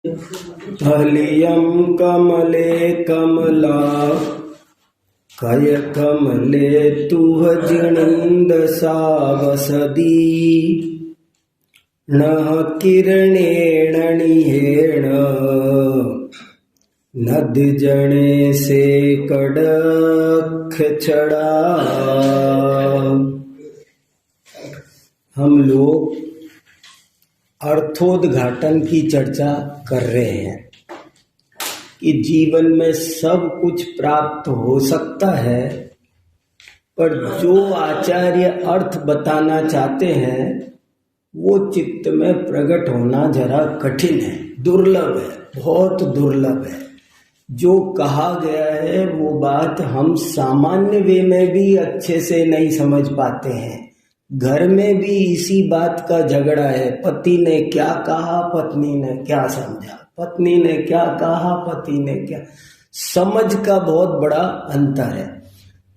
हलियं कमले कमला कय कमले तुह जिणिंद सावसदी नः किरणेण निहेण नद जने से कड़क छड़ा। हम लोग अर्थोद्घाटन की चर्चा कर रहे हैं कि जीवन में सब कुछ प्राप्त हो सकता है, पर जो आचार्य अर्थ बताना चाहते हैं वो चित्त में प्रकट होना जरा कठिन है, दुर्लभ है, बहुत दुर्लभ है। जो कहा गया है वो बात हम सामान्य वे में भी अच्छे से नहीं समझ पाते हैं। घर में भी इसी बात का झगड़ा है। पति ने क्या कहा, पत्नी ने क्या समझा, पत्नी ने क्या कहा, पति ने क्या। समझ का बहुत बड़ा अंतर है।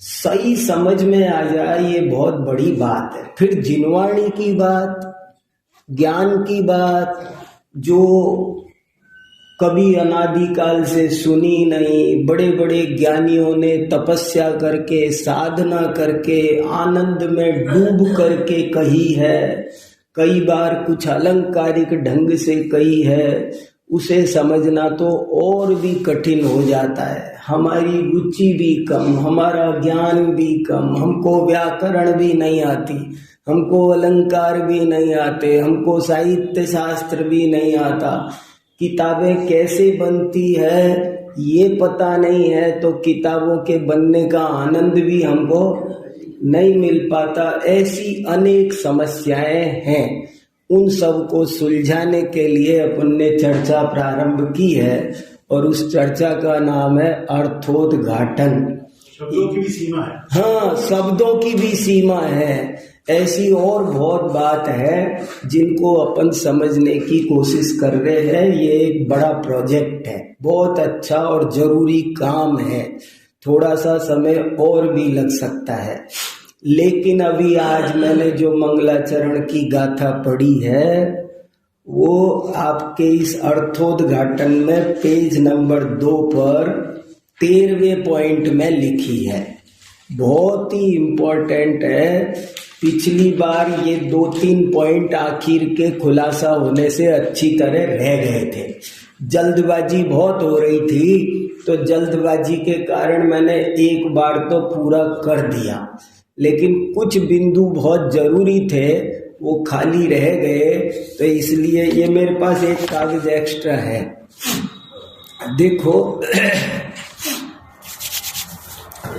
सही समझ में आ जाए ये बहुत बड़ी बात है। फिर जिनवाणी की बात, ज्ञान की बात जो कभी अनादिकाल से सुनी नहीं, बड़े बड़े ज्ञानियों ने तपस्या करके, साधना करके, आनंद में डूब करके कही है, कई बार कुछ अलंकारिक ढंग से कही है, उसे समझना तो और भी कठिन हो जाता है। हमारी रुचि भी कम, हमारा ज्ञान भी कम, हमको व्याकरण भी नहीं आती, हमको अलंकार भी नहीं आते, हमको साहित्य शास्त्र भी नहीं आता, किताबें कैसे बनती है ये पता नहीं है, तो किताबों के बनने का आनंद भी हमको नहीं मिल पाता। ऐसी अनेक समस्याएं हैं। उन सब को सुलझाने के लिए अपन ने चर्चा प्रारंभ की है और उस चर्चा का नाम है अर्थोद्घाटन। शब्दों की भी सीमा है। हाँ, शब्दों की भी सीमा है। ऐसी और बहुत बात है जिनको अपन समझने की कोशिश कर रहे हैं। ये एक बड़ा प्रोजेक्ट है, बहुत अच्छा और जरूरी काम है। थोड़ा सा समय और भी लग सकता है, लेकिन अभी आज मैंने जो मंगलाचरण की गाथा पढ़ी है वो आपके इस अर्थोद्घाटन में पेज नंबर 2 पर 13वें पॉइंट में लिखी है। बहुत ही इम्पोर्टेंट है। पिछली बार ये 2-3 पॉइंट आखिर के खुलासा होने से अच्छी तरह रह गए थे। जल्दबाजी बहुत हो रही थी, तो जल्दबाजी के कारण मैंने एक बार तो पूरा कर दिया, लेकिन कुछ बिंदु बहुत जरूरी थे वो खाली रह गए, तो इसलिए ये मेरे पास एक कागज एक्स्ट्रा है। देखो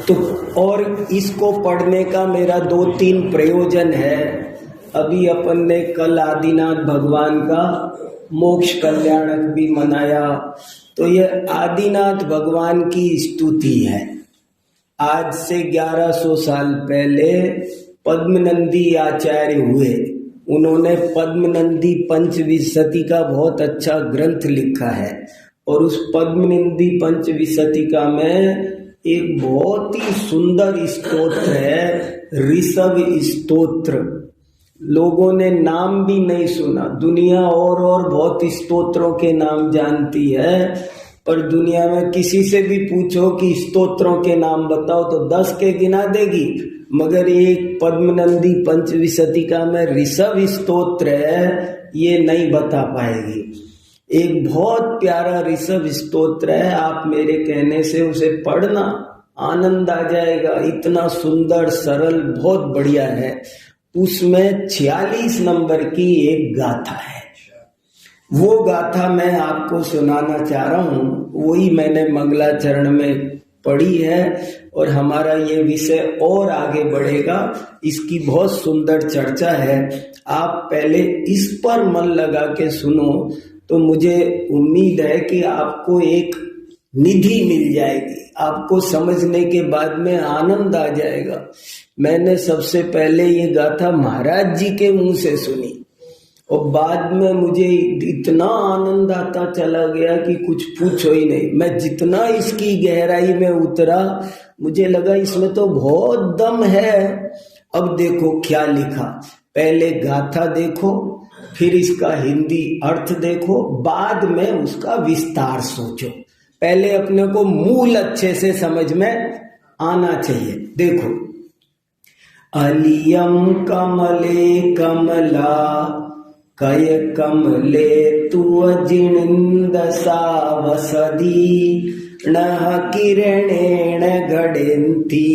तो और इसको पढ़ने का मेरा 2-3 प्रयोजन है। अभी अपन ने कल आदिनाथ भगवान का मोक्ष कल्याणक भी मनाया, तो ये आदिनाथ भगवान की स्तुति है। आज से 1100 साल पहले पद्मनंदी आचार्य हुए, उन्होंने पद्मनंदी पंचविंशति का बहुत अच्छा ग्रंथ लिखा है, और उस पद्मनंदी पंचविंशतिका में एक बहुत ही सुंदर स्तोत्र है, ऋषभ स्तोत्र। लोगों ने नाम भी नहीं सुना। दुनिया और बहुत स्तोत्रों के नाम जानती है, पर दुनिया में किसी से भी पूछो कि स्तोत्रों के नाम बताओ तो 10 के गिना देगी, मगर एक पद्मनंदी पंचविंशतिका में ऋषभ स्तोत्र है, ये नहीं बता पाएगी। एक बहुत प्यारा ऋषभ स्तोत्र है, आप मेरे कहने से उसे पढ़ना, आनंद आ जाएगा। इतना सुंदर, सरल, बहुत बढ़िया है। उसमें 46 नंबर की एक गाथा है। वो गाथा मैं आपको सुनाना चाह रहा हूँ, वही मैंने मंगलाचरण में पढ़ी है, और हमारा ये विषय और आगे बढ़ेगा। इसकी बहुत सुंदर चर्चा है। आप पहले इस पर मन लगा के सुनो, तो मुझे उम्मीद है कि आपको एक निधि मिल जाएगी, आपको समझने के बाद में आनंद आ जाएगा। मैंने सबसे पहले ये गाथा महाराज जी के मुंह से सुनी, और बाद में मुझे इतना आनंद आता चला गया कि कुछ पूछो ही नहीं। मैं जितना इसकी गहराई में उतरा, मुझे लगा इसमें तो बहुत दम है। अब देखो क्या लिखा, पहले गाथा देखो, फिर इसका हिंदी अर्थ देखो, बाद में उसका विस्तार सोचो। पहले अपने को मूल अच्छे से समझ में आना चाहिए। देखो, अलियम कमले कमला कय कमले तु अजिनिंदसा वसदी नः किरणेण गडेन्ति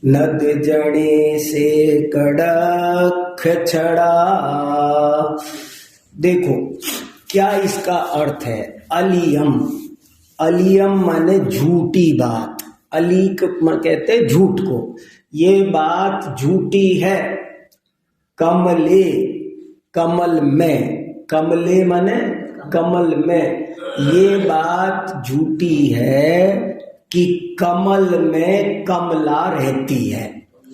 नद जड़े से कड़क छड़ा। देखो क्या इसका अर्थ है। अलियम, अलियम माने झूठी बात, अलीक कहते झूठ को, ये बात झूठी है। कमले, कमल में, कमले माने कमल में, ये बात झूठी है कि कमल में कमला रहती है।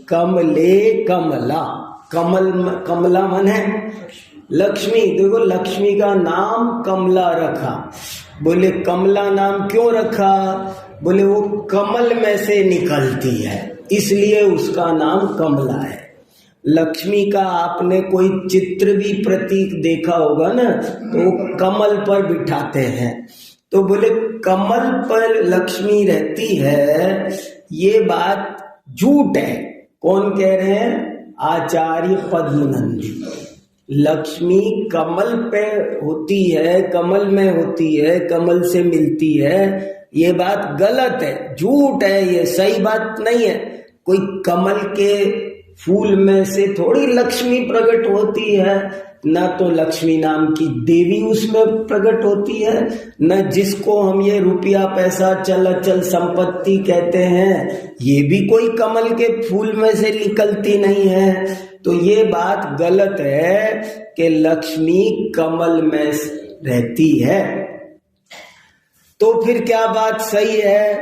कमले कमला, कमल कमला माने लक्ष्मी। देखो लक्ष्मी का नाम कमला रखा। बोले कमला नाम क्यों रखा? बोले वो कमल में से निकलती है, इसलिए उसका नाम कमला है। लक्ष्मी का आपने कोई चित्र भी प्रतीक देखा होगा ना, तो कमल पर बिठाते हैं। तो बोले कमल पर लक्ष्मी रहती है, ये बात झूठ है। कौन कह रहे हैं? आचार्य पद्मनंदी। लक्ष्मी कमल पे होती है, कमल में होती है, कमल से मिलती है, ये बात गलत है, झूठ है, ये सही बात नहीं है। कोई कमल के फूल में से थोड़ी लक्ष्मी प्रकट होती है, न तो लक्ष्मी नाम की देवी उसमें प्रकट होती है, न जिसको हम ये रुपया पैसा चल अचल संपत्ति कहते हैं, ये भी कोई कमल के फूल में से निकलती नहीं है। तो ये बात गलत है कि लक्ष्मी कमल में रहती है। तो फिर क्या बात सही है?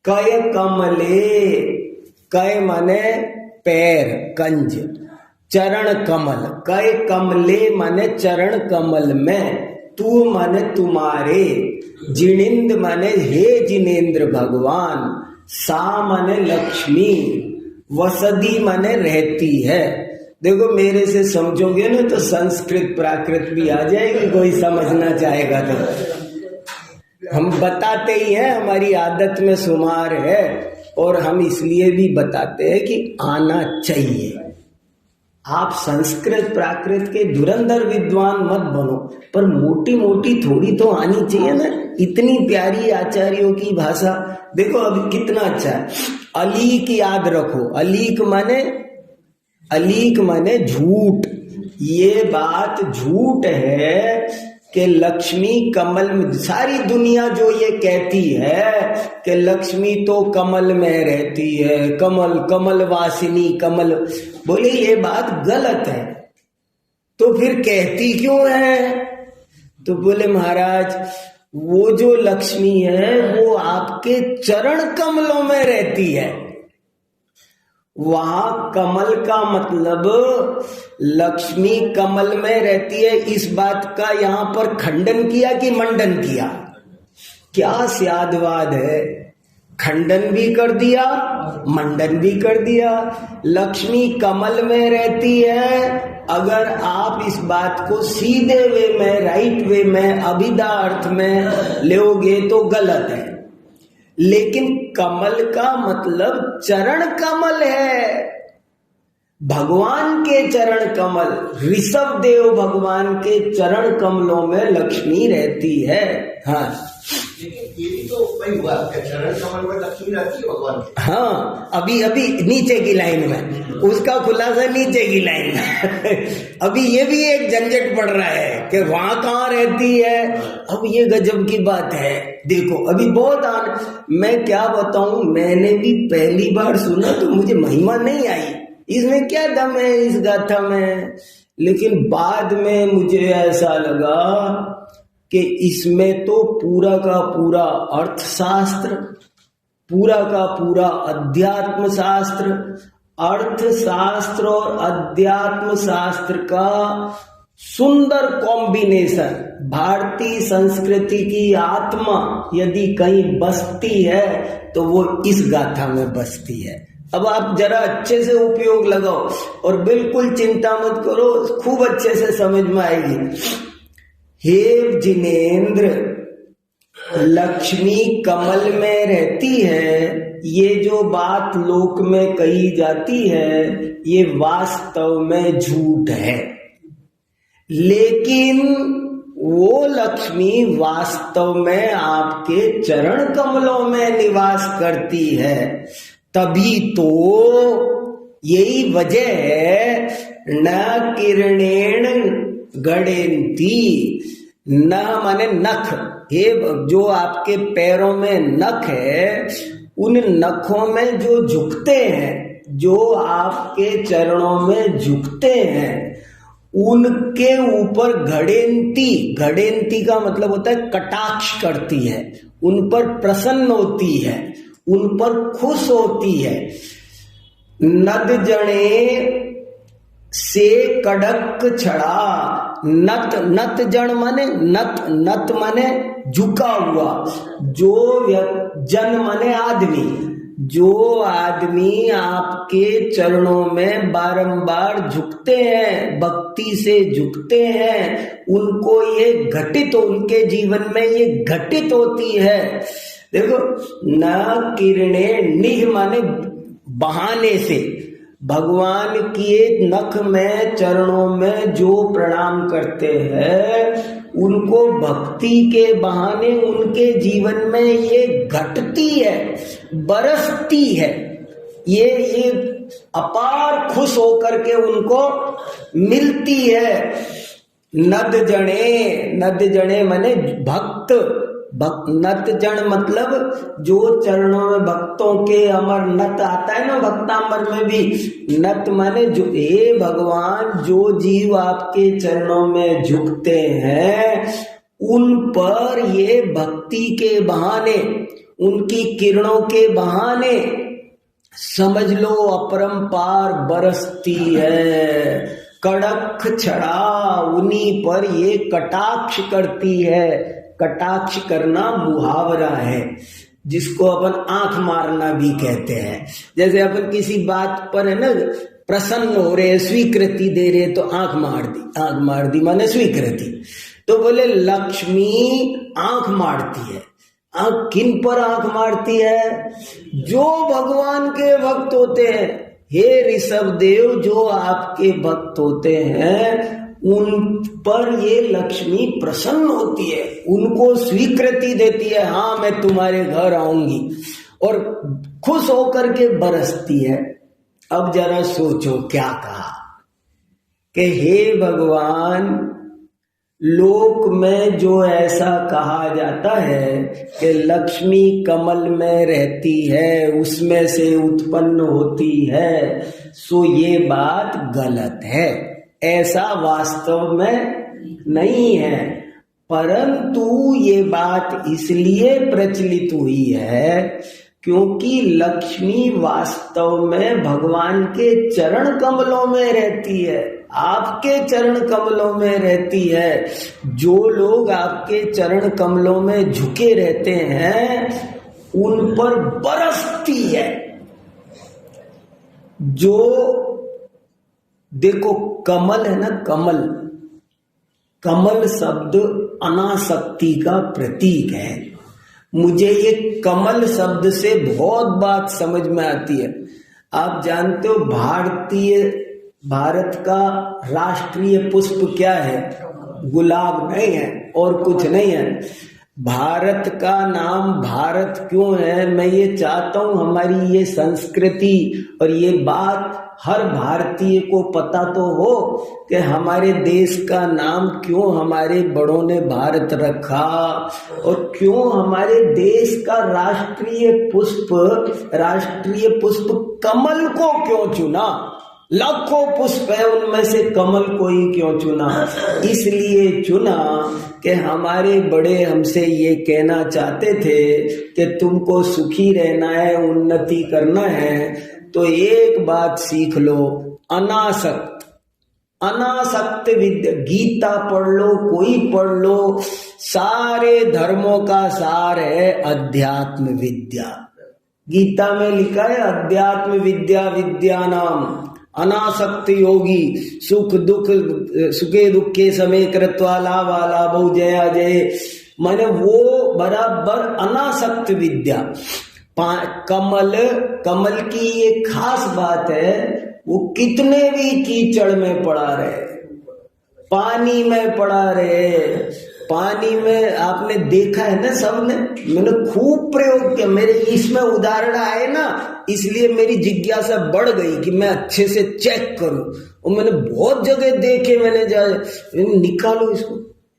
कय कमले, कय माने पैर, कंज, चरण कमल, कय कमले माने चरण कमल में, तू माने तुम्हारे, जिनिंद माने हे जिनेंद्र भगवान, सा माने लक्ष्मी, वसदी माने रहती है। देखो मेरे से समझोगे ना तो संस्कृत प्राकृत भी आ जाएगी, कोई समझना चाहेगा तो। हम बताते ही हैं, हमारी आदत में शुमार है, और हम इसलिए भी बताते हैं कि आना चाहिए। आप संस्कृत प्राकृत के धुरंधर विद्वान मत बनो, पर मोटी मोटी थोड़ी तो आनी चाहिए ना। इतनी प्यारी आचार्यों की भाषा देखो अब कितना अच्छा है। अलीक याद रखो, अलीक माने झूठ। ये बात झूठ है कि लक्ष्मी कमल में, सारी दुनिया जो ये कहती है कि लक्ष्मी तो कमल में रहती है, कमल कमल वासिनी कमल, बोले ये बात गलत है। तो फिर कहती क्यों है? तो बोले महाराज वो जो लक्ष्मी है वो आपके चरण कमलों में रहती है। वहां कमल का मतलब लक्ष्मी कमल में रहती है, इस बात का यहां पर खंडन किया कि मंडन किया? क्या स्यादवाद है, खंडन भी कर दिया, मंडन भी कर दिया। लक्ष्मी कमल में रहती है, अगर आप इस बात को सीधे वे में, राइट वे में, अभिधा अर्थ में लोगे तो गलत है। लेकिन कमल का मतलब चरण कमल है, भगवान के चरण कमल, ऋषभ देव भगवान के चरण कमलों में लक्ष्मी रहती है। हाँ ये भी तो वही हुआ, चरण कमल में लक्ष्मी रहती है भगवान के। हाँ अभी नीचे की लाइन में उसका खुलासा, नीचे की लाइन में अभी ये भी एक झंझट पड़ रहा है कि वहां कहाँ रहती है। अब ये गजब की बात है। देखो अभी बहुत मैं क्या बताऊं, मैंने भी पहली बार सुना तो मुझे महिमा नहीं आई, इसमें क्या दम है इस गाथा में। लेकिन बाद में मुझे ऐसा लगा कि इसमें तो पूरा का पूरा अर्थशास्त्र, पूरा का पूरा अध्यात्म शास्त्र, अर्थशास्त्र और अध्यात्म शास्त्र का सुंदर कॉम्बिनेशन। भारतीय संस्कृति की आत्मा यदि कहीं बसती है तो वो इस गाथा में बसती है। अब आप जरा अच्छे से उपयोग लगाओ और बिल्कुल चिंता मत करो, खूब अच्छे से समझ में आएगी। हे जिनेंद्र, लक्ष्मी कमल में रहती है, ये जो बात लोक में कही जाती है ये वास्तव में झूठ है। लेकिन वो लक्ष्मी वास्तव में आपके चरण कमलों में निवास करती है, तभी तो यही वजह है न किरणेण गड़ेंती, न माने नख, ये जो आपके पैरों में नख है, उन नखों में जो झुकते हैं, जो आपके चरणों में झुकते हैं, उनके ऊपर घड़ेंती, घड़ेंती का मतलब होता है कटाक्ष करती है, उन पर प्रसन्न होती है, उन पर खुश होती है। नद जणे से कड़क छड़ा, नत, नत जन माने नत, नत माने झुका हुआ, जो जन माने आदमी, जो आदमी आपके चरणों में बारंबार झुकते हैं, भक्ति से झुकते हैं, उनको ये घटित, उनके जीवन में ये घटित होती है। देखो, न किरणे, निह माने बहाने से, भगवान के नख में चरणों में जो प्रणाम करते हैं उनको भक्ति के बहाने उनके जीवन में ये घटती है, बरसती है, ये अपार खुश होकर के उनको मिलती है। नद जने माने भक्त, नत जन मतलब जो चरणों में भक्तों के अमर नत आता है ना, भक्तामर में भी नत माने जो, हे भगवान, जो जीव आपके चरणों में झुकते हैं उन पर ये भक्ति के बहाने, उनकी किरणों के बहाने समझ लो अपरंपार बरसती है। कड़क छड़ा, उन्हीं पर ये कटाक्ष करती है। कटाक्ष करना मुहावरा है, जिसको अपन आंख मारना भी कहते हैं। जैसे अपन किसी बात पर है ना प्रसन्न हो रहे, स्वीकृति दे रहे, तो आंख मार दी माने स्वीकृति। तो बोले लक्ष्मी आंख मारती है। आंख किन पर आंख मारती है? जो भगवान के भक्त होते हैं। हे ऋषभ देव, जो आपके भक्त होते हैं उन पर ये लक्ष्मी प्रसन्न होती है, उनको स्वीकृति देती है, हाँ मैं तुम्हारे घर आऊंगी, और खुश होकर के बरसती है। अब जरा सोचो क्या कहा कि हे भगवान, लोक में जो ऐसा कहा जाता है कि लक्ष्मी कमल में रहती है, उसमें से उत्पन्न होती है, सो ये बात गलत है। ऐसा वास्तव में नहीं है, परंतु ये बात इसलिए प्रचलित हुई है क्योंकि लक्ष्मी वास्तव में भगवान के चरण कमलों में रहती है, आपके चरण कमलों में रहती है। जो लोग आपके चरण कमलों में झुके रहते हैं उन पर बरसती है। जो देखो कमल है ना, कमल, कमल शब्द अनासक्ति का प्रतीक है। मुझे ये कमल शब्द से बहुत बात समझ में आती है। आप जानते हो भारत का राष्ट्रीय पुष्प क्या है? गुलाब नहीं है और कुछ नहीं है। भारत का नाम भारत क्यों है? मैं ये चाहता हूं हमारी ये संस्कृति और ये बात हर भारतीय को पता तो हो कि हमारे देश का नाम क्यों हमारे बड़ों ने भारत रखा और क्यों हमारे देश का राष्ट्रीय पुष्प कमल को क्यों चुना। लाखों पुष्प है, उनमें से कमल को ही क्यों चुना? इसलिए चुना कि हमारे बड़े हमसे ये कहना चाहते थे कि तुमको सुखी रहना है, उन्नति करना है, तो एक बात सीख लो, अनासक्त विद्या। गीता पढ़ लो, कोई पढ़ लो, सारे धर्मों का सार है अध्यात्म विद्या। गीता में लिखा है अध्यात्म विद्या विद्यानाम अनासक्त योगी सुखे दुखे समय कृत्वा लाभा बहु जया जय। माने वो बराबर अनासक्त विद्या। कमल की ये खास बात है, वो कितने भी कीचड़ में पड़ा रहे, पानी में पड़ा रहे, पानी में आपने देखा है ना सबने, मैंने खूब प्रयोग किया, मेरे इसमें उदाहरण आए ना, इसलिए मेरी जिज्ञासा बढ़ गई कि मैं अच्छे से चेक करूं। और मैंने बहुत जगह देखे, मैंने निकालो इसको,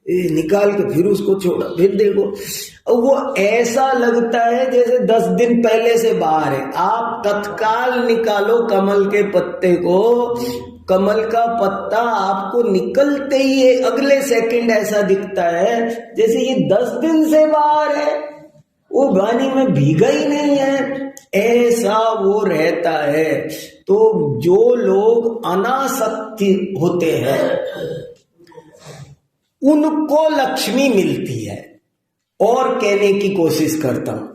निकाल के फिर उसको छोड़ा, फिर देखो, वो ऐसा लगता है जैसे 10 दिन पहले से बाहर है। आप तत्काल निकालो कमल के पत्ते को, कमल का पत्ता आपको निकलते ही अगले सेकंड ऐसा दिखता है जैसे ये 10 दिन से बाहर है, वो पानी में भीगा ही नहीं है, ऐसा वो रहता है। तो जो लोग अनासक्ति होते हैं उनको लक्ष्मी मिलती है। और कहने की कोशिश करता हूं,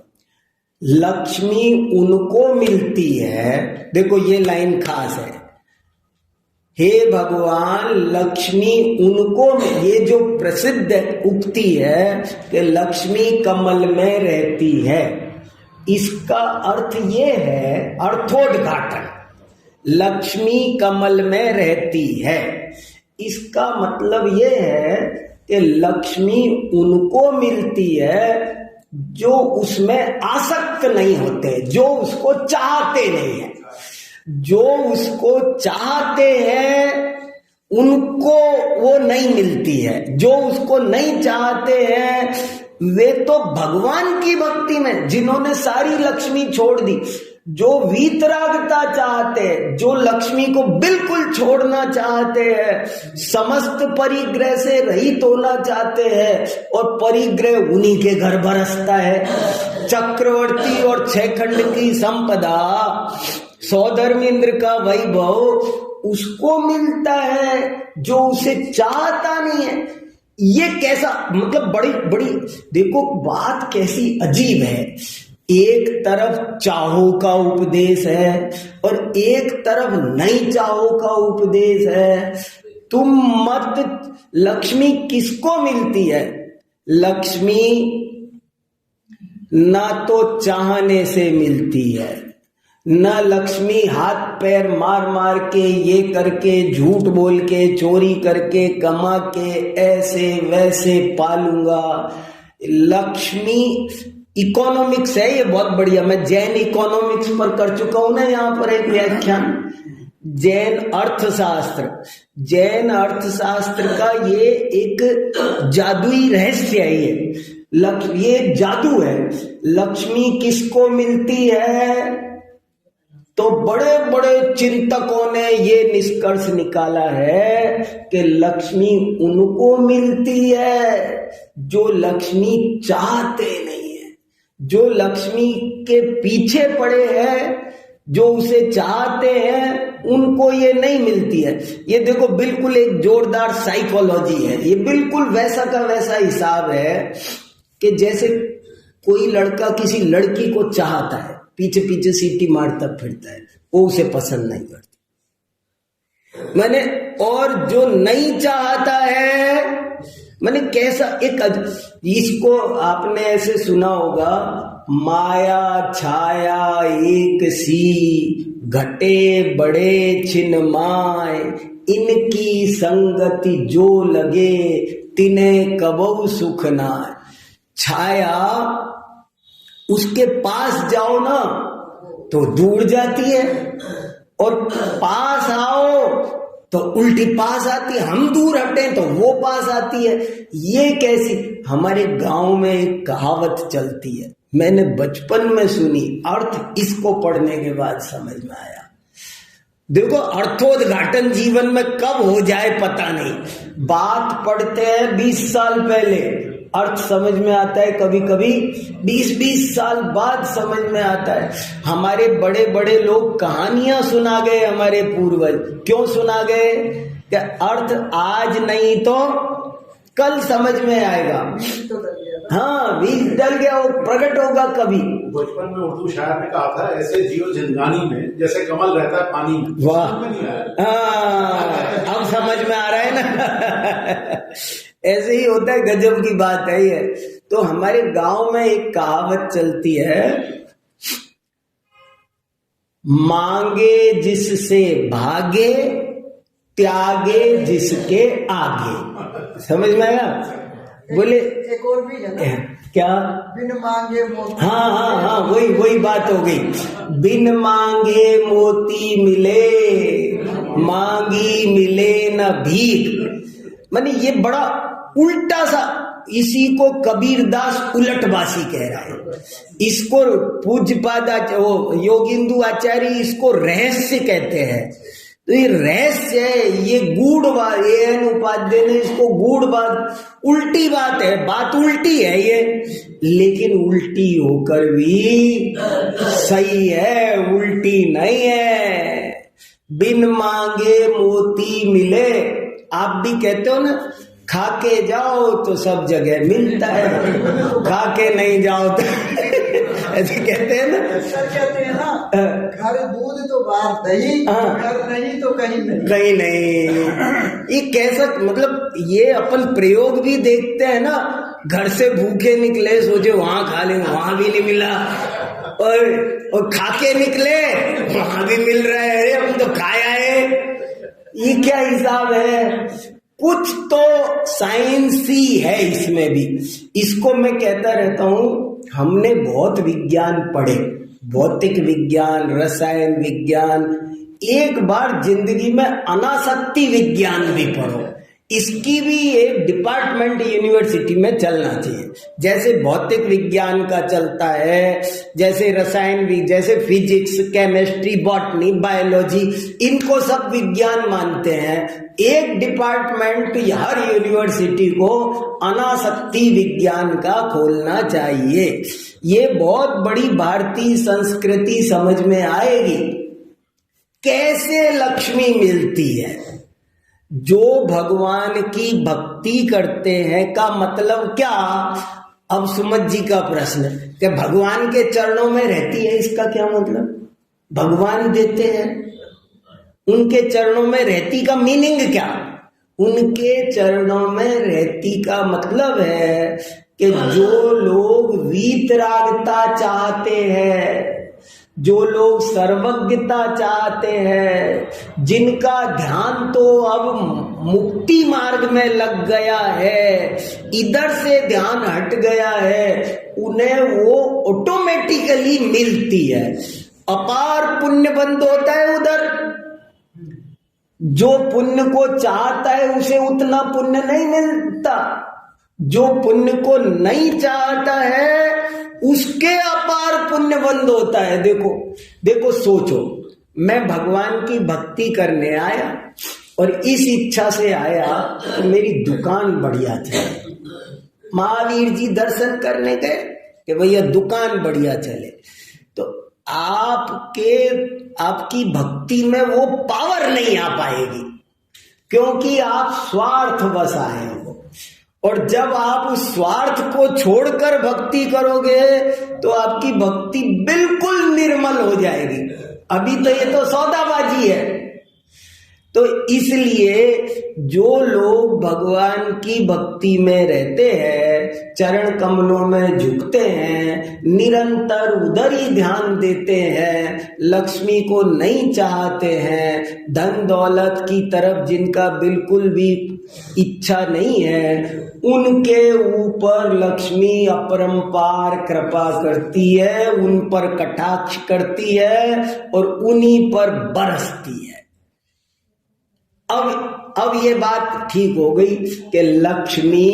लक्ष्मी उनको मिलती है, देखो ये लाइन खास है, हे भगवान लक्ष्मी उनको, ये जो प्रसिद्ध उक्ति है कि लक्ष्मी कमल में रहती है, इसका अर्थ ये है, अर्थोद्घाटन, लक्ष्मी कमल में रहती है, इसका मतलब ये है कि लक्ष्मी उनको मिलती है जो उसमें आसक्त नहीं होते, जो उसको चाहते नहीं है। जो उसको चाहते हैं उनको वो नहीं मिलती है, जो उसको नहीं चाहते हैं वे तो भगवान की भक्ति में, जिन्होंने सारी लक्ष्मी छोड़ दी, जो वीतरागता चाहते हैं, जो लक्ष्मी को बिल्कुल छोड़ना चाहते हैं, समस्त परिग्रह से रहित होना चाहते हैं, और परिग्रह उन्हीं के घर बरसता है। चक्रवर्ती और 6 खंड की संपदा, सौधर्मेंद्र का वैभव उसको मिलता है जो उसे चाहता नहीं है। ये कैसा, मतलब बड़ी बड़ी देखो बात कैसी अजीब है, एक तरफ चाहो का उपदेश है और एक तरफ नहीं चाहो का उपदेश है। तुम मत, लक्ष्मी किसको मिलती है? लक्ष्मी ना तो चाहने से मिलती है, ना लक्ष्मी हाथ पैर मार मार के, ये करके, झूठ बोल के, चोरी करके, कमा के, ऐसे वैसे पालूंगा। लक्ष्मी इकोनॉमिक्स है, ये बहुत बढ़िया, मैं जैन इकोनॉमिक्स पर कर चुका हूं ना यहाँ पर एक व्याख्यान, जैन अर्थशास्त्र, जैन अर्थशास्त्र का ये एक जादुई रहस्य है, ये जादू है। लक्ष्मी किसको मिलती है? तो बड़े बड़े चिंतकों ने ये निष्कर्ष निकाला है कि लक्ष्मी उनको मिलती है जो लक्ष्मी चाहते नहीं है, जो लक्ष्मी के पीछे पड़े हैं, जो उसे चाहते हैं उनको ये नहीं मिलती है। ये देखो बिल्कुल एक जोरदार साइकोलॉजी है, ये बिल्कुल वैसा का वैसा हिसाब है कि जैसे कोई लड़का किसी लड़की को चाहता है, पीछे पीछे सीटी मारता फिरता है, वो उसे पसंद नहीं करती। मैंने, और जो नहीं चाहता है, मैंने कैसा एक, इसको आपने ऐसे सुना होगा, माया छाया एक सी, घटे बड़े छिन्माय, इनकी संगति जो लगे, तिन्हें कबहु सुख नाय। छाया, उसके पास जाओ ना तो दूर जाती है, और पास आओ तो उल्टी पास आती है, हम दूर हटे तो वो पास आती है। ये कैसी, हमारे गांव में एक कहावत चलती है, मैंने बचपन में सुनी, अर्थ इसको पढ़ने के बाद समझ में आया। देखो अर्थोद्घाटन जीवन में कब हो जाए पता नहीं, बात पढ़ते हैं 20 साल पहले, अर्थ समझ में आता है कभी कभी 20-20 साल बाद समझ में आता है। हमारे बड़े बड़े लोग कहानियां सुना गए, हमारे पूर्वज क्यों सुना गए? कि अर्थ आज नहीं तो कल समझ में आएगा। हाँ, 20 बदल गया, वो प्रकट होगा कभी। बचपन में उर्दू शायर ने कहा था, ऐसे जियो जिंदगानी में जैसे कमल रहता है पानी में। वाह, समझ में नहीं आया? हाँ अब समझ में आ रहा है ना। ऐसे ही होता है, गजब की बात है ये। तो हमारे गांव में एक कहावत चलती है, मांगे जिससे भागे, त्यागे जिसके आगे। समझ में आया? बोले एक और भी है ना, क्या? बिन मांगे मोती। हाँ, वही बात हो गई। बिन मांगे मोती मिले, मांगी मिले न भीख। माने ये बड़ा उल्टा सा, इसी को कबीरदास उलटवासी कह रहा है। इसको पूज्यपाद योगिंदु आचार्य इसको रहस्य कहते हैं। तो ये रहस्य है, ये गूढ़ बात, एन उपाध्याय ने इसको गूढ़ बात, उल्टी बात है, बात उल्टी है ये, लेकिन उल्टी होकर भी सही है, उल्टी नहीं है। बिन मांगे मोती मिले, आप भी कहते हो ना, खा के जाओ तो सब जगह मिलता है, खा के नहीं जाओ तो ऐसे कहते हैं ना। सर कहते हैं ना, घर दूध तो बाहर दही, घर नहीं तो कहीं नहीं। ये कैसा, मतलब ये अपन प्रयोग भी देखते हैं ना, घर से भूखे निकले, सोचे वहां खा लें, वहां भी नहीं मिला, और खा के निकले वहां भी मिल रहा है, अरे हम तो खाया है। ये क्या हिसाब है? कुछ तो साइंस ही है इसमें भी। इसको मैं कहता रहता हूं, हमने बहुत विज्ञान पढ़े, भौतिक विज्ञान, रसायन विज्ञान, एक बार जिंदगी में अनासक्ति विज्ञान भी पढ़ो। इसकी भी एक डिपार्टमेंट यूनिवर्सिटी में चलना चाहिए, जैसे भौतिक विज्ञान का चलता है, जैसे रसायन भी, जैसे फिजिक्स, केमिस्ट्री, बॉटनी, बायोलॉजी, इनको सब विज्ञान मानते हैं। एक डिपार्टमेंट हर यूनिवर्सिटी को अनासक्ति विज्ञान का खोलना चाहिए। ये बहुत बड़ी भारतीय संस्कृति समझ में आएगी। कैसे लक्ष्मी मिलती है? जो भगवान की भक्ति करते हैं का मतलब क्या? अब सुमत जी का प्रश्न कि भगवान के चरणों में रहती है, इसका क्या मतलब? भगवान देते हैं, उनके चरणों में रहती का मीनिंग क्या? उनके चरणों में रहती का मतलब है कि जो लोग वीतरागता चाहते हैं, जो लोग सर्वज्ञता चाहते हैं, जिनका ध्यान तो अब मुक्ति मार्ग में लग गया है, इधर से ध्यान हट गया है, उन्हें वो ऑटोमेटिकली मिलती है। अपार पुण्य बंद होता है उधर। जो पुण्य को चाहता है उसे उतना पुण्य नहीं मिलता, जो पुण्य को नहीं चाहता है उसके अपार पुण्य बंद होता है। देखो सोचो, मैं भगवान की भक्ति करने आया और इस इच्छा से आया तो मेरी दुकान बढ़िया चले। महावीर जी दर्शन करने गए कि भैया दुकान बढ़िया चले, तो आपकी भक्ति में वो पावर नहीं आ पाएगी, क्योंकि आप स्वार्थवश आए हो। और जब आप उस स्वार्थ को छोड़कर भक्ति करोगे तो आपकी भक्ति बिल्कुल निर्मल हो जाएगी। अभी तो ये तो सौदाबाजी है। तो इसलिए जो लोग भगवान की भक्ति में रहते हैं, चरण कमलों में झुकते हैं, निरंतर उधर ही ध्यान देते हैं, लक्ष्मी को नहीं चाहते हैं, धन दौलत की तरफ जिनका बिल्कुल भी इच्छा नहीं है, उनके ऊपर लक्ष्मी अपरंपार कृपा करती है, उन पर कटाक्ष करती है और उन्हीं पर बरसती है। अब ये बात ठीक हो गई कि लक्ष्मी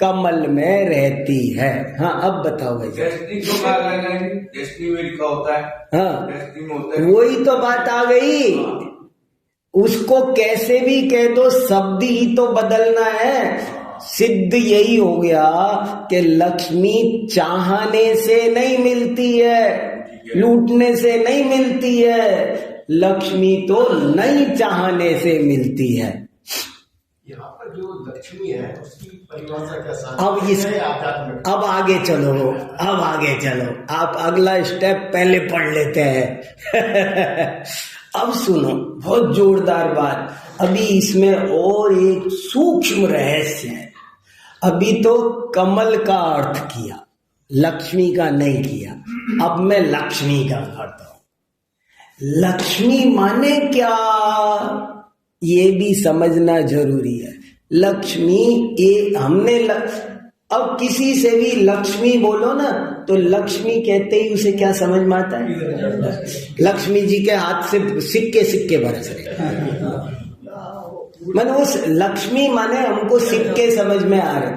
कमल में रहती है। हाँ, अब बताओ भाई। डेस्टिनी क्यों कहा गया है? डेस्टिनी में लिखा होता है। हाँ, डेस्टिनी में होता है। वही तो बात आ गई। उसको कैसे भी कह दो, शब्द ही तो बदलना है। सिद्ध यही हो गया कि लक्ष्मी चाहने से नहीं मिलती है, लूटने से नहीं मिलती है, लक्ष्मी तो नहीं चाहने से मिलती है। यहाँ पर जो लक्ष्मी है उसकी परिभाषा क्या साथ अब इस आध्यात्मिक अब आगे चलो, अब आगे चलो, आप अगला स्टेप पहले पढ़ लेते हैं। अब सुनो, बहुत जोरदार बात। अभी इसमें और एक सूक्ष्म रहस्य है। अभी तो कमल का अर्थ किया, लक्ष्मी का नहीं किया। अब मैं लक्ष्मी का करता हूं। लक्ष्मी माने क्या, ये भी समझना जरूरी है। लक्ष्मी अब किसी से भी लक्ष्मी बोलो ना, तो लक्ष्मी कहते ही उसे क्या समझ में आता है? लक्ष्मी जी के हाथ से सिक्के सिक्के बरस रहे। मैंने उस लक्ष्मी माने हमको सिक्के समझ में आ रहे।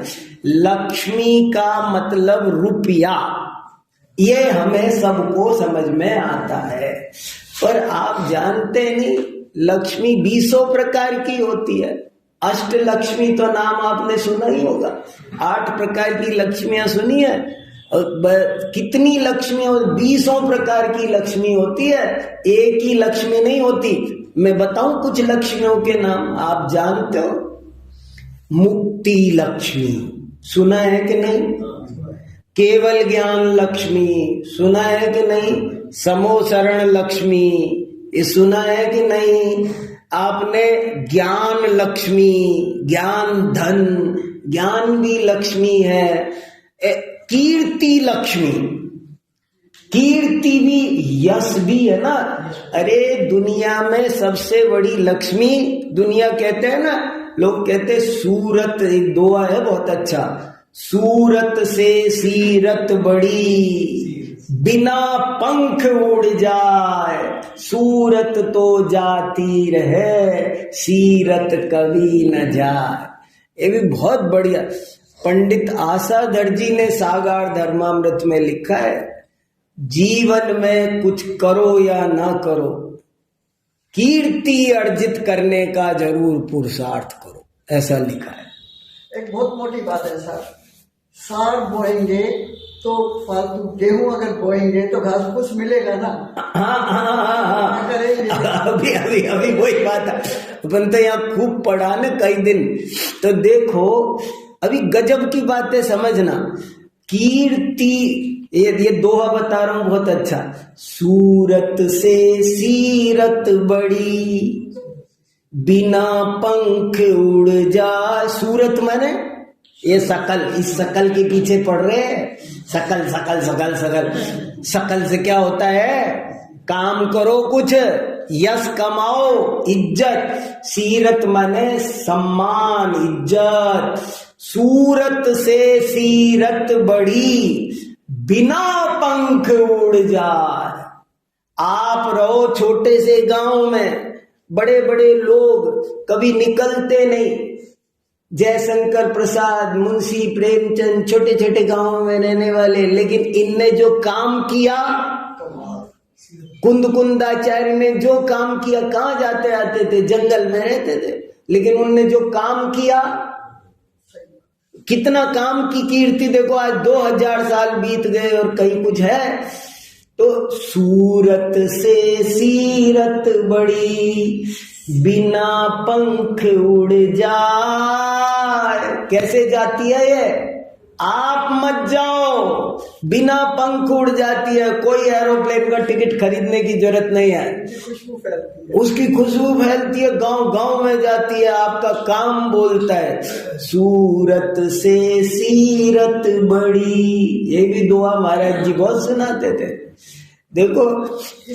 लक्ष्मी का मतलब रुपया, ये हमें सबको समझ में आता है। पर आप जानते नहीं, लक्ष्मी 20 प्रकार की होती है। अष्ट लक्ष्मी तो नाम आपने सुना ही होगा। 8 प्रकार की लक्ष्मियां सुनी है। और कितनी लक्ष्मी, 20 प्रकार की लक्ष्मी होती है, एक ही लक्ष्मी नहीं होती। मैं बताऊं कुछ लक्ष्मियों के नाम, आप जानते हो? मुक्ति लक्ष्मी सुना है कि नहीं? केवल ज्ञान लक्ष्मी सुना है कि नहीं? समोसरण लक्ष्मी ये सुना है कि नहीं? आपने ज्ञान लक्ष्मी, ज्ञान धन, ज्ञान भी लक्ष्मी है। कीर्ति लक्ष्मी, कीर्ति भी यश भी है ना। अरे दुनिया में सबसे बड़ी लक्ष्मी, दुनिया कहते हैं ना, लोग कहते हैं सूरत, एक दुआ है बहुत अच्छा, सूरत से सीरत बड़ी, बिना पंख उड़ जाए, सूरत तो जाती रहे, सीरत कभी न जाए। ये भी बहुत बढ़िया। पंडित आशा दर्जी ने सागार धर्मामृत में लिखा है, जीवन में कुछ करो या ना करो, कीर्ति अर्जित करने का जरूर पुरुषार्थ करो, ऐसा लिखा है। एक बहुत मोटी बात है सर, साग बोएंगे तो फालतू, गेहूं अगर बोएंगे तो घास फूस मिलेगा ना। हाँ। अभी वही बात है। अपन तो यहाँ खूब पढ़ा ना कई दिन, तो देखो अभी गजब की बातें समझना। कीर्ति, ये दोहा बता रहा हूं बहुत अच्छा। सूरत से सीरत बड़ी, बिना पंख उड़ जा। सूरत माने ये शकल, इस शकल के पीछे पड़ रहे हैं। शकल शकल शकल शकल, शकल से क्या होता है? काम करो कुछ, यश कमाओ, इज्जत। सीरत माने सम्मान, इज्जत। सूरत से सीरत बड़ी, बिना पंख उड़ जाए। आप रहो छोटे से गांव में, बड़े बड़े लोग कभी निकलते नहीं। जयशंकर प्रसाद, मुंशी प्रेमचंद, छोटे छोटे गांवों में रहने वाले, लेकिन इनने जो काम किया, कुंदकुंदाचार्य ने जो काम किया, कहाँ जाते आते थे? जंगल में रहते थे, लेकिन उनने जो काम किया, कितना काम की कीर्ति देखो। आज 2000 साल बीत गए और कहीं कुछ है? तो सूरत से सीरत बड़ी, बिना पंख उड़ जाए। कैसे जाती है ये? आप मत जाओ, बिना पंख उड़ जाती है। कोई एरोप्लेन का टिकट खरीदने की जरूरत नहीं है, उसकी खुशबू फैलती है, गांव गांव में जाती है, आपका काम बोलता है। सूरत से सीरत बड़ी, ये भी दुआ महाराज जी बहुत सुनाते थे। देखो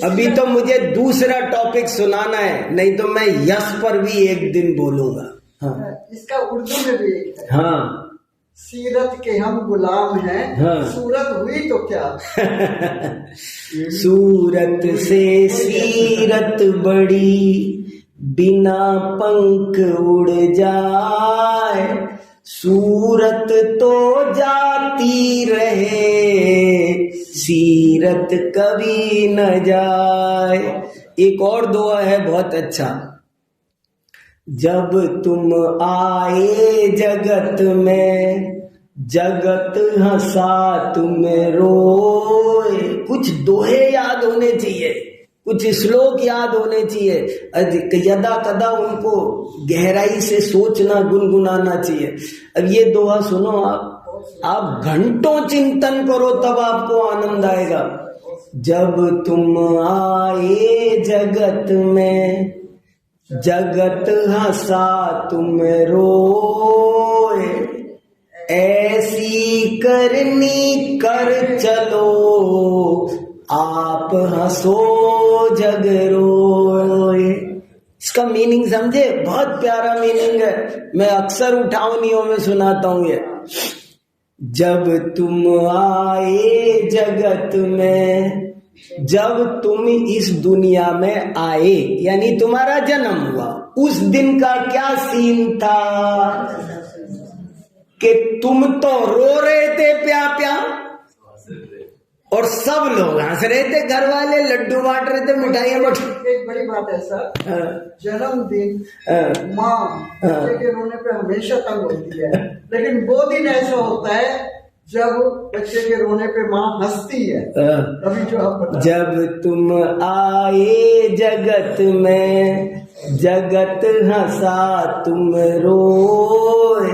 अभी तो मुझे दूसरा टॉपिक सुनाना है, नहीं तो मैं यश पर भी एक दिन बोलूंगा। हाँ। इसका उर्दू में भी एक है। हाँ। सीरत के हम गुलाम हैं। हाँ। सूरत हुई तो क्या? सूरत से सीरत बड़ी, बिना पंख उड़ जाए, सूरत तो जाती रहे, सीरत कभी न जाए। एक और दुआ है बहुत अच्छा। जब तुम आए जगत में, जगत हंसा तुम्हें रोए। कुछ दोहे याद होने चाहिए। कुछ श्लोक याद होने चाहिए, यदा कदा उनको गहराई से सोचना, गुनगुनाना चाहिए। अब ये दोहा सुनो, आप घंटों चिंतन करो तब आपको आनंद आएगा। जब तुम आए जगत में, जगत हंसा तुम रोए, ऐसी करनी कर चलो, आप हंसो जग रोए। इसका मीनिंग समझे? बहुत प्यारा मीनिंग है, मैं अक्सर उठावनियों में सुनाता हूं ये। जब तुम आए जगत में, जब तुम इस दुनिया में आए यानी तुम्हारा जन्म हुआ, उस दिन का क्या सीन था कि तुम तो रो रहे थे प्या प्या और सब लोग हंस रहे थे, घर वाले लड्डू बांट रहे थे, मिठाइयां बांट। एक बड़ी बात है सर, जन्मदिन माँ बच्चे के रोने पे हमेशा तंग होती है, लेकिन वो दिन ऐसा होता है जब बच्चे के रोने पे माँ हंसती है। अभी जो आप बता, जब तुम आए जगत में, जगत हंसा तुम रोए,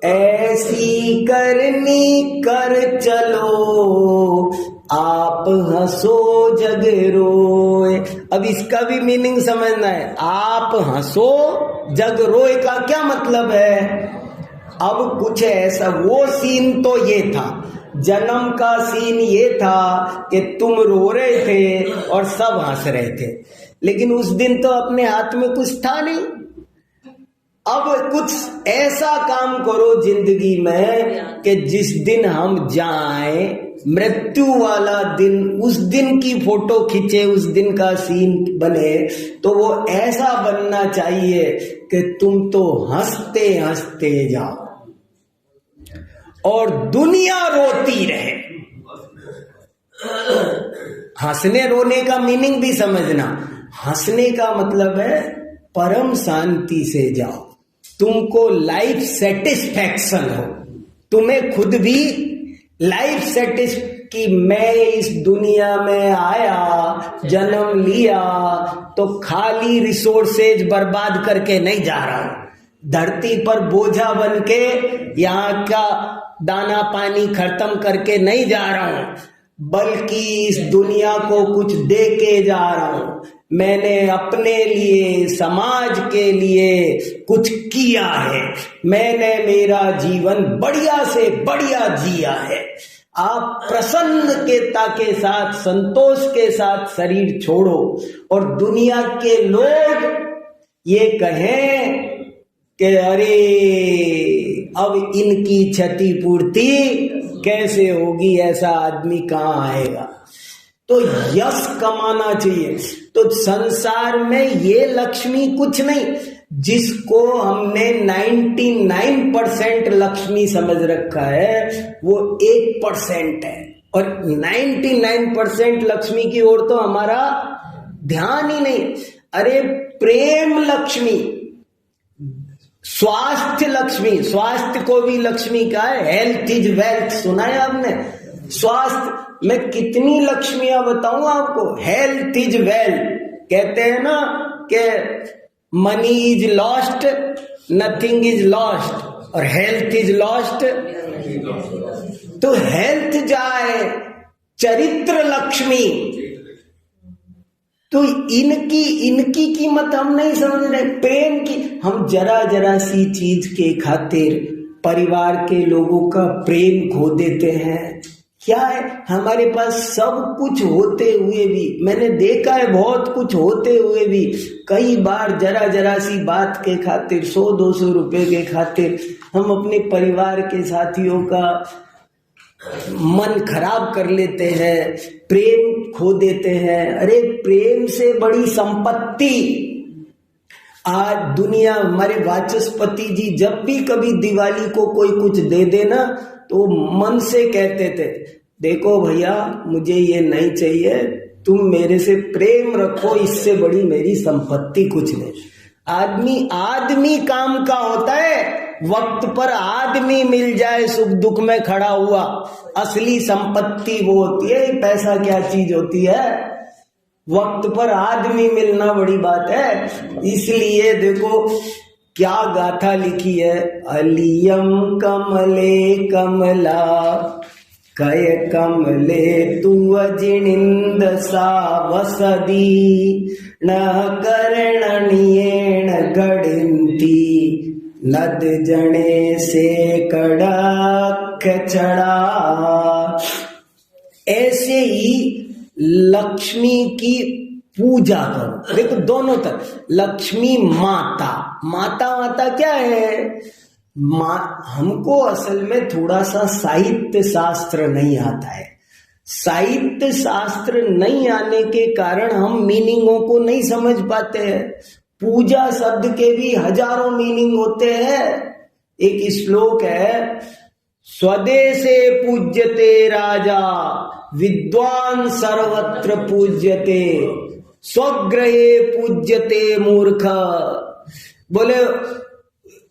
ऐसी करनी कर चलो, आप हंसो जग रोए। अब इसका भी मीनिंग समझना है। आप हंसो जग रोए का क्या मतलब है? अब कुछ ऐसा, वो सीन तो ये था, जन्म का सीन ये था कि तुम रो रहे थे और सब हंस रहे थे, लेकिन उस दिन तो अपने हाथ में कुछ था नहीं। अब कुछ ऐसा काम करो जिंदगी में कि जिस दिन हम जाएं, मृत्यु वाला दिन, उस दिन की फोटो खींचे, उस दिन का सीन बने, तो वो ऐसा बनना चाहिए कि तुम तो हंसते हंसते जाओ और दुनिया रोती रहे। हंसने रोने का मीनिंग भी समझना। हंसने का मतलब है परम शांति से जाओ, तुमको लाइफ सेटिस्फैक्शन हो, तुम्हें खुद भी लाइफ सेटिस्फैक्शन कि मैं इस दुनिया में आया, जन्म लिया तो खाली रिसोर्सेज बर्बाद करके नहीं जा रहा हूं, धरती पर बोझा बन के यहाँ का दाना पानी खत्म करके नहीं जा रहा हूं, बल्कि इस दुनिया को कुछ दे के जा रहा हूं। मैंने अपने लिए, समाज के लिए कुछ किया है, मैंने मेरा जीवन बढ़िया से बढ़िया जिया है। आप प्रसन्नता के साथ, संतोष के साथ शरीर छोड़ो और दुनिया के लोग ये कहें कि अरे अब इनकी क्षतिपूर्ति कैसे होगी, ऐसा आदमी कहाँ आएगा। तो यश कमाना चाहिए। तो संसार में ये लक्ष्मी कुछ नहीं, जिसको हमने 99% लक्ष्मी समझ रखा है वो 1% है, और 99% लक्ष्मी की ओर तो हमारा ध्यान ही नहीं। अरे प्रेम लक्ष्मी, स्वास्थ्य लक्ष्मी, स्वास्थ्य को भी लक्ष्मी का है, हेल्थ इज वेल्थ, सुना है आपने? स्वास्थ्य में कितनी लक्ष्मियां बताऊं आपको। हेल्थ इज वेल्थ, कहते हैं ना कि money is lost, nothing is lost, और हेल्थ इज लॉस्ट। तो हेल्थ जाए, चरित्र लक्ष्मी, तो इनकी कीमत हम नहीं समझ रहे। प्रेम की, हम जरा जरा सी चीज के खातिर परिवार के लोगों का प्रेम खो देते हैं। क्या है, हमारे पास सब कुछ होते हुए भी, मैंने देखा है बहुत कुछ होते हुए भी कई बार जरा जरा सी बात के खातिर, 100-200 रुपए के खातिर हम अपने परिवार के साथियों का मन खराब कर लेते हैं, प्रेम खो देते हैं। अरे प्रेम से बड़ी संपत्ति आज दुनिया, हमारे वाचस्पति जी जब भी कभी दिवाली को कोई कुछ दे देना तो मन से कहते थे, देखो भैया मुझे ये नहीं चाहिए, तुम मेरे से प्रेम रखो, इससे बड़ी मेरी संपत्ति कुछ नहीं। आदमी काम का होता है, वक्त पर आदमी मिल जाए सुख दुख में खड़ा हुआ, असली संपत्ति वो होती है। पैसा क्या चीज होती है, वक्त पर आदमी मिलना बड़ी बात है। इसलिए देखो क्या गाथा लिखी है, अलियम कमले कमला कय कमले तु अजिनिंद सा वसदी न कर्णनियेण गणिंती नद जने से कड़क चढ़ा। ऐसे ही लक्ष्मी की पूजा करो। देखो दोनों तरफ लक्ष्मी माता, माता माता क्या है, हमको असल में थोड़ा सा साहित्य शास्त्र नहीं आता है। साहित्य शास्त्र नहीं आने के कारण हम मीनिंगों को नहीं समझ पाते हैं। पूजा शब्द के भी हजारों मीनिंग होते हैं। एक श्लोक है, स्वदेशे पूज्यते राजा विद्वान सर्वत्र पूज्यते स्वगृहे पूज्यते मूर्ख। बोले,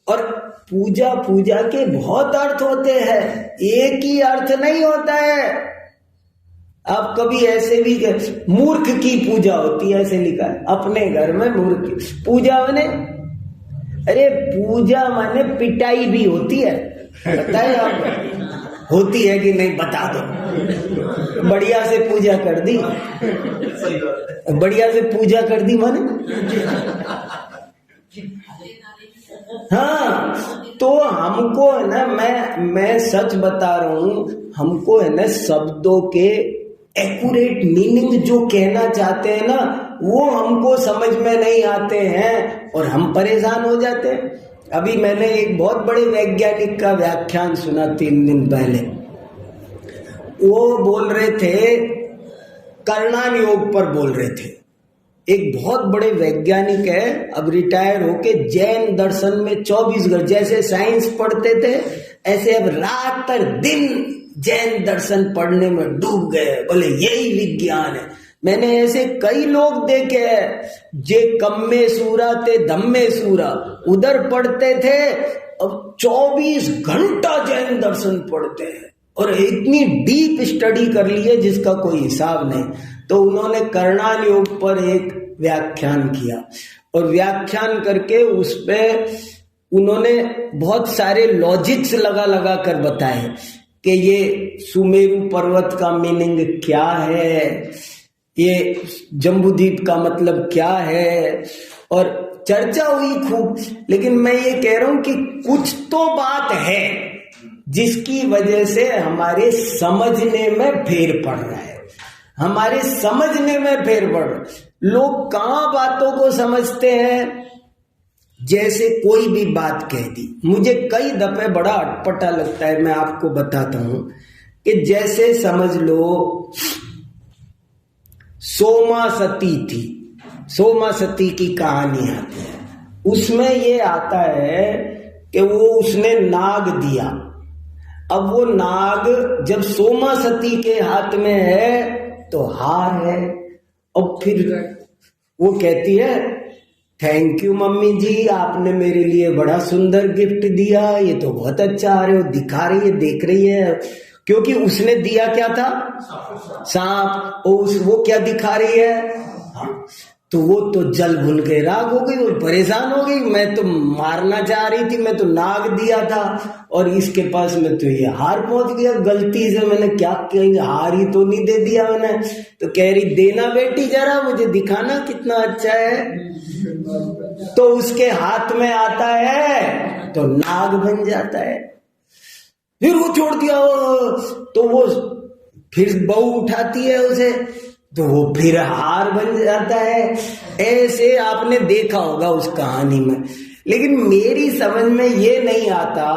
और पूजा पूजा के बहुत अर्थ होते हैं, एक ही अर्थ नहीं होता है। आप कभी ऐसे भी मूर्ख की पूजा होती है, ऐसे लिखा है अपने घर में मूर्ख की पूजा माने, अरे पूजा माने पिटाई भी होती है, पता है आप होती है कि नहीं बता दो। बढ़िया से पूजा कर दी, बढ़िया से पूजा कर दी माने, हाँ। तो हमको है ना, मैं सच बता रहा हूं, हमको है ना शब्दों के एक्यूरेट मीनिंग जो कहना चाहते हैं ना, वो हमको समझ में नहीं आते हैं और हम परेशान हो जाते हैं। अभी मैंने एक बहुत बड़े वैज्ञानिक का व्याख्यान सुना 3 दिन पहले। वो बोल रहे थे, कर्णान योग पर बोल रहे थे। एक बहुत बड़े वैज्ञानिक है, अब रिटायर होके जैन दर्शन में 24 घंटे, जैसे साइंस पढ़ते थे ऐसे अब रात पर दिन जैन दर्शन पढ़ने में डूब गए। बोले यही विज्ञान है। मैंने ऐसे कई लोग देखे हैं, जे कम्मे सूरा ते धम्मे सूरा, उधर पढ़ते थे, अब 24 घंटा जैन दर्शन पढ़ते हैं और इतनी डीप स्टडी कर ली है जिसका कोई हिसाब नहीं। तो उन्होंने कर्णान योग पर एक व्याख्यान किया और व्याख्यान करके उस पे उन्होंने बहुत सारे लॉजिक्स लगा लगा कर बताए कि ये सुमेरु पर्वत का मीनिंग क्या है, ये जम्बूद्वीप का मतलब क्या है, और चर्चा हुई खूब। लेकिन मैं ये कह रहा हूं कि कुछ तो बात है जिसकी वजह से हमारे समझने में फेर पड़ रहा है, हमारे समझने में फेर पड़ रहा है। लोग कहां बातों को समझते हैं, जैसे कोई भी बात कह दी। मुझे कई दफे बड़ा अटपटा लगता है, मैं आपको बताता हूं कि जैसे समझ लो सोमा सती थी, सोमा सती की कहानी आती है, उसमें ये आता है कि वो उसने नाग दिया। अब वो नाग जब सोमा सती के हाथ में है तो हार है। और फिर वो कहती है, थैंक यू मम्मी जी, आपने मेरे लिए बड़ा सुंदर गिफ्ट दिया, ये तो बहुत अच्छा आ रहे हो, दिखा रही है, देख रही है, क्योंकि उसने दिया क्या था, सांप, और वो क्या दिखा रही है, तो वो तो जल भुन के राग हो गई और परेशान हो गई। मैं तो मारना चाह रही थी, मैं तो नाग दिया था और इसके पास में तो ये हार पहुंच गया, गलती से मैंने क्या कहेंगे, हार ही तो नहीं दे दिया मैंने। तो कह रही देना बेटी जरा, मुझे दिखाना कितना अच्छा है। तो उसके हाथ में आता है तो नाग बन जाता है। फिर वो छोड़ दिया, तो वो फिर बहू उठाती है उसे, तो वो फिर हार बन जाता है। ऐसे आपने देखा होगा उस कहानी में। लेकिन मेरी समझ में ये नहीं आता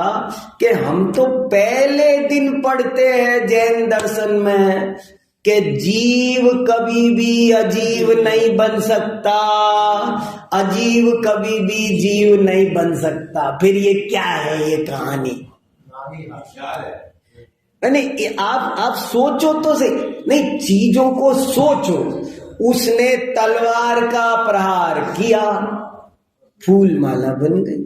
कि हम तो पहले दिन पढ़ते हैं जैन दर्शन में कि जीव कभी भी अजीव नहीं बन सकता, अजीव कभी भी जीव नहीं बन सकता। फिर ये क्या है ये कहानी? नहीं, आप सोचो तो सही, नहीं चीजों को सोचो। उसने तलवार का प्रहार किया, फूल माला बन गई।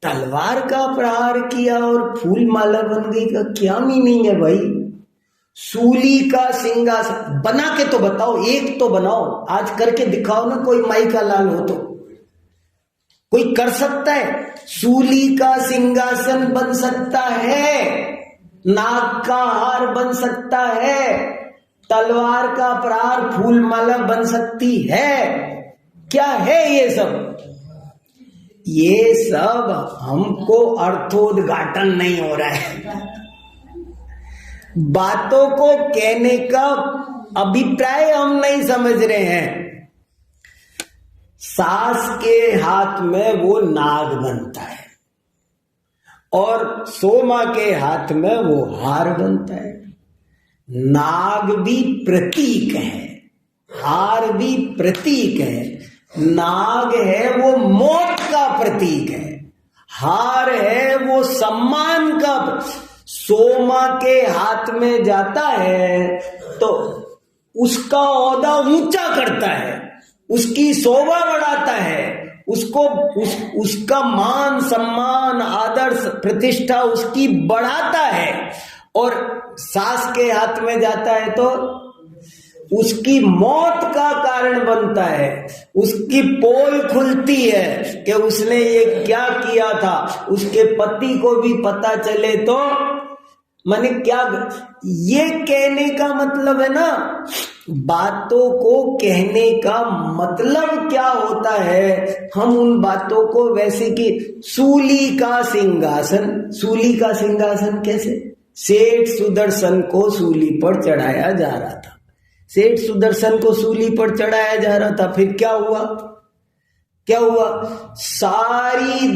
तलवार का प्रहार किया और फूल माला बन गई का क्या मीनिंग है भाई? सूली का सिंहासन बना के तो बताओ, एक तो बनाओ, आज करके दिखाओ ना, कोई माई का लाल हो तो कोई कर सकता है? सूली का सिंहासन बन सकता है, नाग का हार बन सकता है, तलवार का प्रहार फूलमाला बन सकती है। क्या है ये सब? ये सब हमको अर्थोद्घाटन नहीं हो रहा है। बातों को कहने का अभिप्राय हम नहीं समझ रहे हैं। सास के हाथ में वो नाग बनता है और सोमा के हाथ में वो हार बनता है। नाग भी प्रतीक है, हार भी प्रतीक है। नाग है वो मौत का प्रतीक है, हार है वो सम्मान का। सोमा के हाथ में जाता है तो उसका ओहदा ऊंचा करता है, उसकी शोभा बढ़ाता है, उसका मान सम्मान आदर प्रतिष्ठा उसकी बढ़ाता है। और सास के हाथ में जाता है तो उसकी मौत का कारण बनता है, उसकी पोल खुलती है कि उसने ये क्या किया था, उसके पति को भी पता चले तो माने क्या। ये कहने का मतलब है ना, बातों को कहने का मतलब क्या होता है। हम उन बातों को वैसे कि सूली का सिंहासन, सूली का सिंहासन कैसे? सेठ सुदर्शन को सूली पर चढ़ाया जा रहा था, सेठ सुदर्शन को सूली पर चढ़ाया जा रहा था। फिर क्या हुआ? क्या हुआ? सारी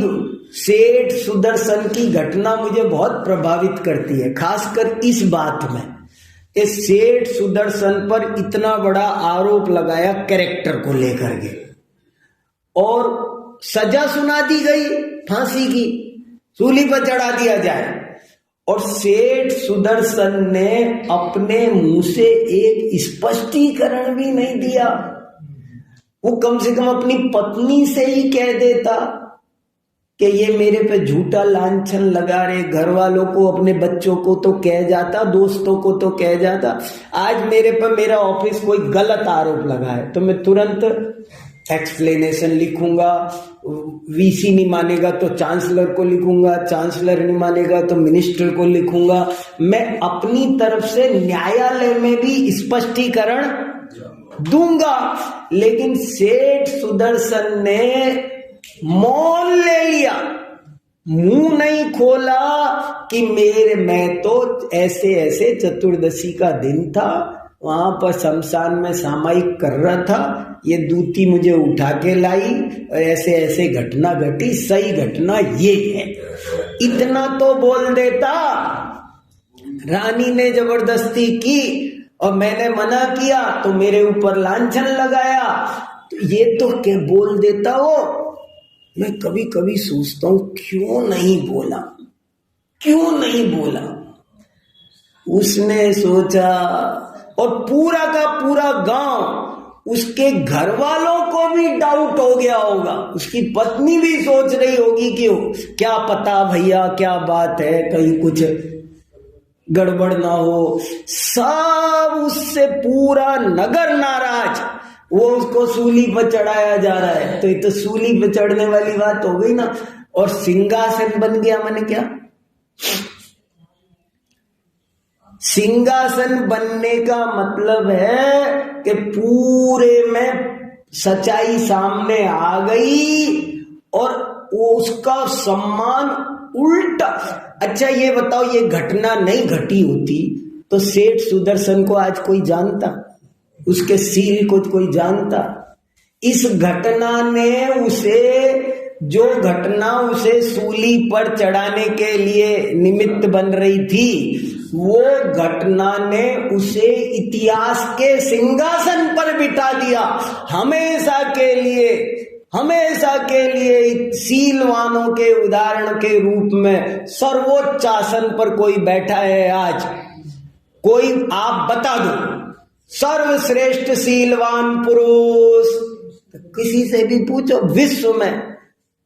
सेठ सुदर्शन की घटना मुझे बहुत प्रभावित करती है, खासकर इस बात में कि सेठ सुदर्शन पर इतना बड़ा आरोप लगाया कैरेक्टर को लेकर के और सजा सुना दी गई फांसी की, सूली पर चढ़ा दिया जाए। और सेठ सुदर्शन ने अपने मुंह से एक स्पष्टीकरण भी नहीं दिया। वो कम से कम अपनी पत्नी से ही कह देता कि ये मेरे पे झूठा लांछन लगा रहे, घर वालों को, अपने बच्चों को तो कह जाता, दोस्तों को तो कह जाता। आज मेरे पे मेरा ऑफिस कोई गलत आरोप लगा है तो मैं तुरंत एक्सप्लेनेशन लिखूंगा, वीसी नहीं मानेगा तो चांसलर को लिखूंगा, चांसलर नहीं मानेगा तो मिनिस्टर को लिखूंगा। मैं अपनी तरफ से न्यायालय में भी स्पष्टीकरण दूंगा। लेकिन सेठ सुदर्शन ने मौन ले लिया, मुंह नहीं खोला कि मैं तो ऐसे ऐसे चतुर्दशी का दिन था, वहां पर शमशान में सामायिक कर रहा था, ये दूती मुझे उठा के लाई और ऐसे ऐसे घटना घटी, सही घटना ये है। इतना तो बोल देता। रानी ने जबरदस्ती की और मैंने मना किया तो मेरे ऊपर लांछन लगाया, तो ये तो क्या बोल देता हो। मैं कभी कभी सोचता हूं क्यों नहीं बोला, क्यों नहीं बोला। उसने सोचा और पूरा का पूरा गांव, उसके घर वालों को भी डाउट हो गया होगा, उसकी पत्नी भी सोच रही होगी कि क्या पता भैया क्या बात है, कहीं कुछ गड़बड़ ना हो। सब उससे पूरा नगर नाराज, वो उसको सूली पर चढ़ाया जा रहा है। तो ये तो सूली पर चढ़ने वाली बात हो गई ना। और सिंहासन बन गया, माने क्या? सिंहासन बनने का मतलब है कि पूरे में सच्चाई सामने आ गई और उसका सम्मान उल्टा। अच्छा ये बताओ, ये घटना नहीं घटी होती तो सेठ सुदर्शन को आज कोई जानता, उसके सील को कोई जानता? इस घटना ने उसे, जो घटना उसे सूली पर चढ़ाने के लिए निमित्त बन रही थी, वो घटना ने उसे इतिहास के सिंहासन पर बिठा दिया। हमेशा के लिए, हमेशा के लिए सीलवानों के उदाहरण के रूप में सर्वोच्च आसन पर कोई बैठा है आज? कोई आप बता दो, सर्वश्रेष्ठ सीलवान पुरुष किसी से भी पूछो विश्व में,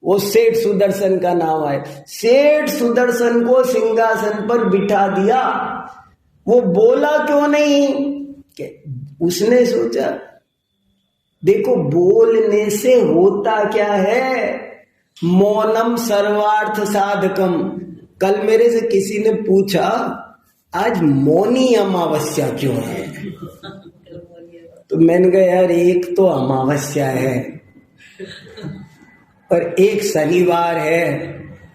वो सेठ सुदर्शन का नाम है। सेठ सुदर्शन को सिंहासन पर बिठा दिया। वो बोला क्यों नहीं? उसने सोचा देखो बोलने से होता क्या है, मौनम सर्वार्थ साधकम। कल मेरे से किसी ने पूछा आज मौनी अमावस्या क्यों है, तो मैंने कहा यार एक तो अमावस्या है और एक शनिवार है,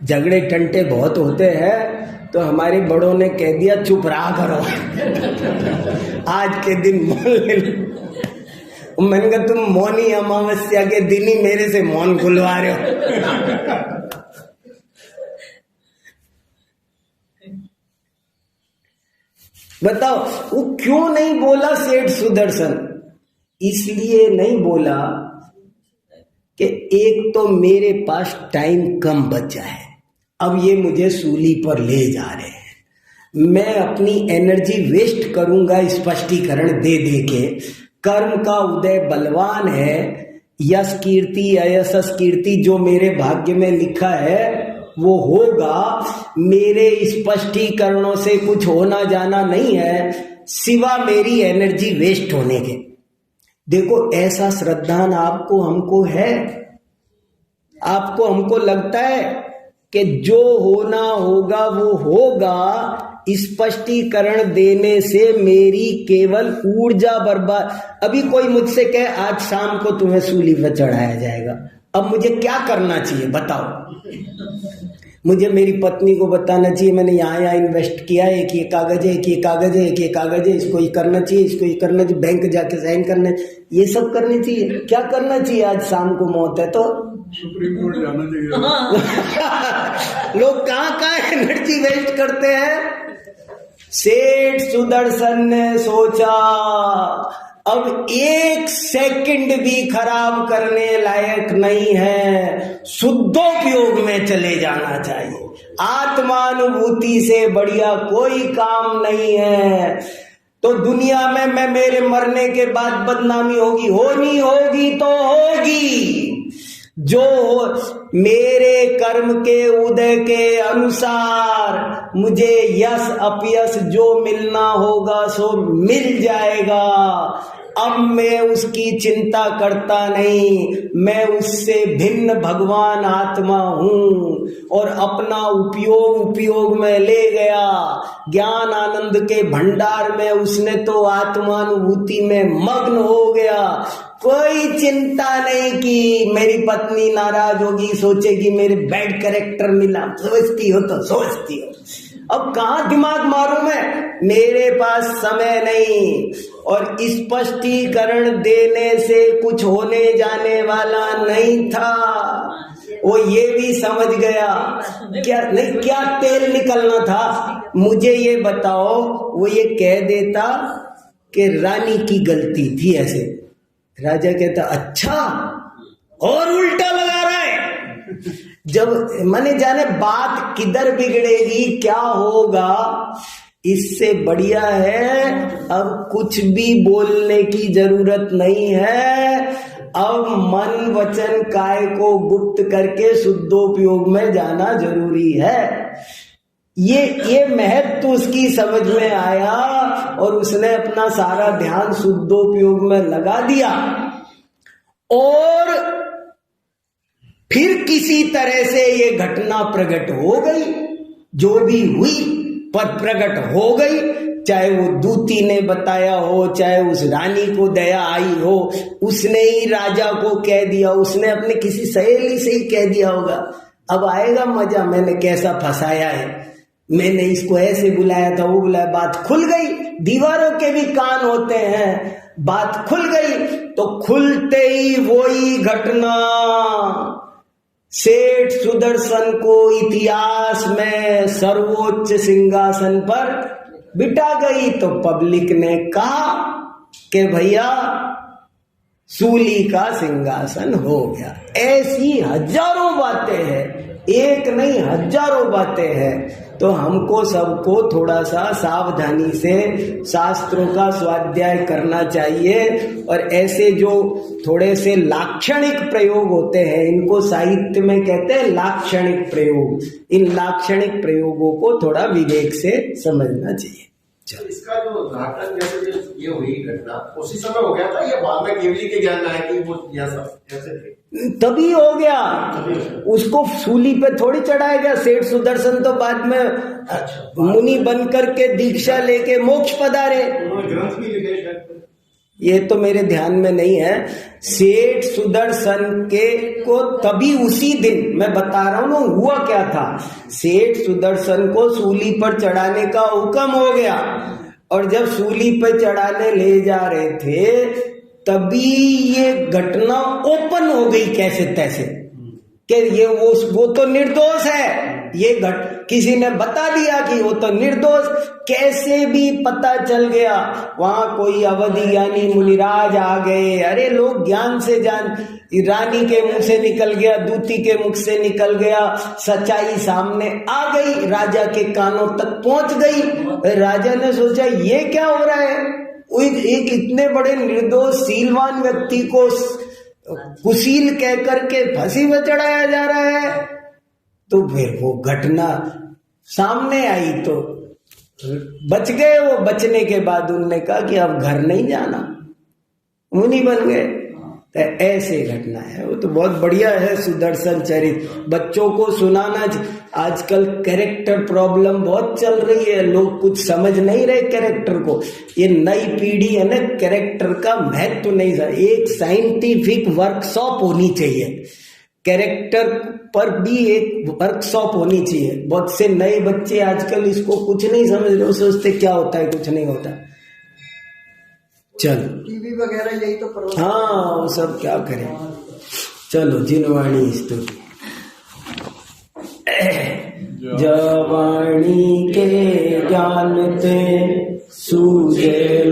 झगड़े टंटे बहुत होते हैं, तो हमारे बड़ों ने कह दिया चुप रहा करो आज के दिन मौन ले लो। मैंने कहा तुम मौनी अमावस्या के दिन ही मेरे से मौन खुलवा रहे हो। बताओ वो क्यों नहीं बोला सेठ सुदर्शन? इसलिए नहीं बोला कि एक तो मेरे पास टाइम कम बचा है, अब ये मुझे सूली पर ले जा रहे हैं, मैं अपनी एनर्जी वेस्ट करूंगा स्पष्टीकरण दे दे के। कर्म का उदय बलवान है, यश कीर्ति अयशस कीर्ति जो मेरे भाग्य में लिखा है वो होगा, मेरे स्पष्टीकरणों से कुछ होना जाना नहीं है सिवा मेरी एनर्जी वेस्ट होने के। देखो ऐसा श्रद्धान आपको हमको है, आपको हमको लगता है कि जो होना होगा वो होगा, स्पष्टीकरण देने से मेरी केवल ऊर्जा बर्बाद। अभी कोई मुझसे कहे आज शाम को तुम्हें सूली पर चढ़ाया जाएगा, अब मुझे क्या करना चाहिए बताओ? मुझे मेरी पत्नी को बताना चाहिए मैंने यहाँ इन्वेस्ट किया, एक ये कागज है, एक ये कागज है, एक ये कागज है, इसको ये करना चाहिए, इसको ये करना चाहिए, बैंक जाके साइन करना, ये सब करनी चाहिए। क्या करना चाहिए? आज शाम को मौत है तो सुप्रीम कोर्ट जाना चाहिए। लोग कहाँ एनर्जी वेस्ट करते हैं। सेठ सुदर्शन ने सोचा अब एक सेकंड भी खराब करने लायक नहीं है, शुद्धोपयोग में चले जाना चाहिए। आत्मानुभूति से बढ़िया कोई काम नहीं है। तो दुनिया में मैं मेरे मरने के बाद बदनामी होगी, होनी होगी तो होगी। जो मेरे कर्म के उदय के अनुसार मुझे यश अपयश जो मिलना होगा सो मिल जाएगा। अब मैं उसकी चिंता करता नहीं, मैं उससे भिन्न भगवान आत्मा हूं और अपना उपयोग में ले गया। ज्ञान आनंद के भंडार में उसने तो आत्मानुभूति में मग्न हो गया। कोई चिंता नहीं कि मेरी पत्नी नाराज होगी, सोचेगी मेरे बैड कैरेक्टर मिला, सोचती हो तो सोचती हो। अब कहाँ दिमाग मारूं मैं, मेरे पास समय नहीं। और स्पष्टीकरण देने से कुछ होने जाने वाला नहीं था। वो ये भी समझ गया क्या नहीं, क्या तेल निकलना था मुझे ये बताओ। वो ये कह देता कि रानी की गलती थी, ऐसे राजा कहता अच्छा और उल्टा लगा रहा है। जब मैंने जाने बात किधर बिगड़ेगी क्या होगा, इससे बढ़िया है अब कुछ भी बोलने की जरूरत नहीं है। अब मन वचन काय को गुप्त करके शुद्धोपयोग में जाना जरूरी है। ये महत्व उसकी समझ में आया और उसने अपना सारा ध्यान शुद्धोपयोग में लगा दिया। और फिर किसी तरह से ये घटना प्रकट हो गई, जो भी हुई पर प्रकट हो गई। चाहे वो दूती ने बताया हो, चाहे उस रानी को दया आई हो, उसने ही राजा को कह दिया, उसने अपने किसी सहेली से ही कह दिया होगा। अब आएगा मजा, मैंने कैसा फंसाया है, मैंने इसको ऐसे बुलाया था, वो बुलाया। बात खुल गई। दीवारों के भी कान होते हैं। बात खुल गई तो खुलते ही वही घटना सेठ सुदर्शन को इतिहास में सर्वोच्च सिंहासन पर बिठा गई। तो पब्लिक ने कहा कि भैया सूली का सिंहासन हो गया। ऐसी हजारों बातें हैं, एक नहीं हजारों बातें हैं। तो हमको सबको थोड़ा सा सावधानी से शास्त्रों का स्वाध्याय करना चाहिए। और ऐसे जो थोड़े से लाक्षणिक प्रयोग होते हैं, इनको साहित्य में कहते हैं लाक्षणिक प्रयोग। इन लाक्षणिक प्रयोगों को थोड़ा विवेक से समझना चाहिए। तो इसका जो नाटक जैसे जो ये हुई घटना उसी समय हो गया था या बाद में केवली के ज्ञान में आया कि वो यह सब ऐसे थे? तभी हो गया, उसको सूली पे थोड़ी चढ़ाया गया। सेठ सुदर्शन तो बाद में मुनि बन करके दीक्षा लेके मोक्ष पधारे। उन्होंने ग्रंथ भी लिखे शायद। ये तो मेरे ध्यान में नहीं है। सेठ सुदर्शन के को तभी उसी दिन मैं बता रहा हूं ना हुआ क्या था। सेठ सुदर्शन को सूली पर चढ़ाने का हुक्म हो गया और जब सूली पर चढ़ाने ले जा रहे थे तभी ये घटना ओपन हो गई कैसे तैसे कि ये वो तो निर्दोष है। ये किसी ने बता दिया कि वो तो निर्दोष, कैसे भी पता चल गया। वहां कोई अवधि यानी मुनिराज आ गए। अरे लोग ज्ञान से जान, रानी के मुंह से निकल गया, दूती के मुख से निकल गया, सच्चाई सामने आ गई, राजा के कानों तक पहुंच गई। राजा ने सोचा ये क्या हो रहा है, एक इतने बड़े निर्दोष सीलवान व्यक्ति को कुशील कह करके फांसी में चढ़ाया जा रहा है। तो फिर वो घटना सामने आई तो बच गए। वो बचने के बाद उन्होंने कहा कि अब घर नहीं जाना, मुनि बन गए। तो ऐसे घटना है। वो तो बहुत बढ़िया है सुदर्शन चरित, बच्चों को सुनाना। आजकल कैरेक्टर प्रॉब्लम बहुत चल रही है, लोग कुछ समझ नहीं रहे कैरेक्टर को। ये नई पीढ़ी है ना, कैरेक्टर का महत्व नहीं समझ। एक साइंटिफिक वर्कशॉप होनी चाहिए, कैरेक्टर पर भी एक वर्कशॉप होनी चाहिए। बहुत से नए बच्चे आजकल इसको कुछ नहीं समझ रहे, सोचते क्या होता है, कुछ नहीं होता। चलो टीवी वगैरह यही तो प्रोग्राम। हाँ वो सब क्या करें। चलो जिनवाणी स्तुति। जवाणी के जानते सूझे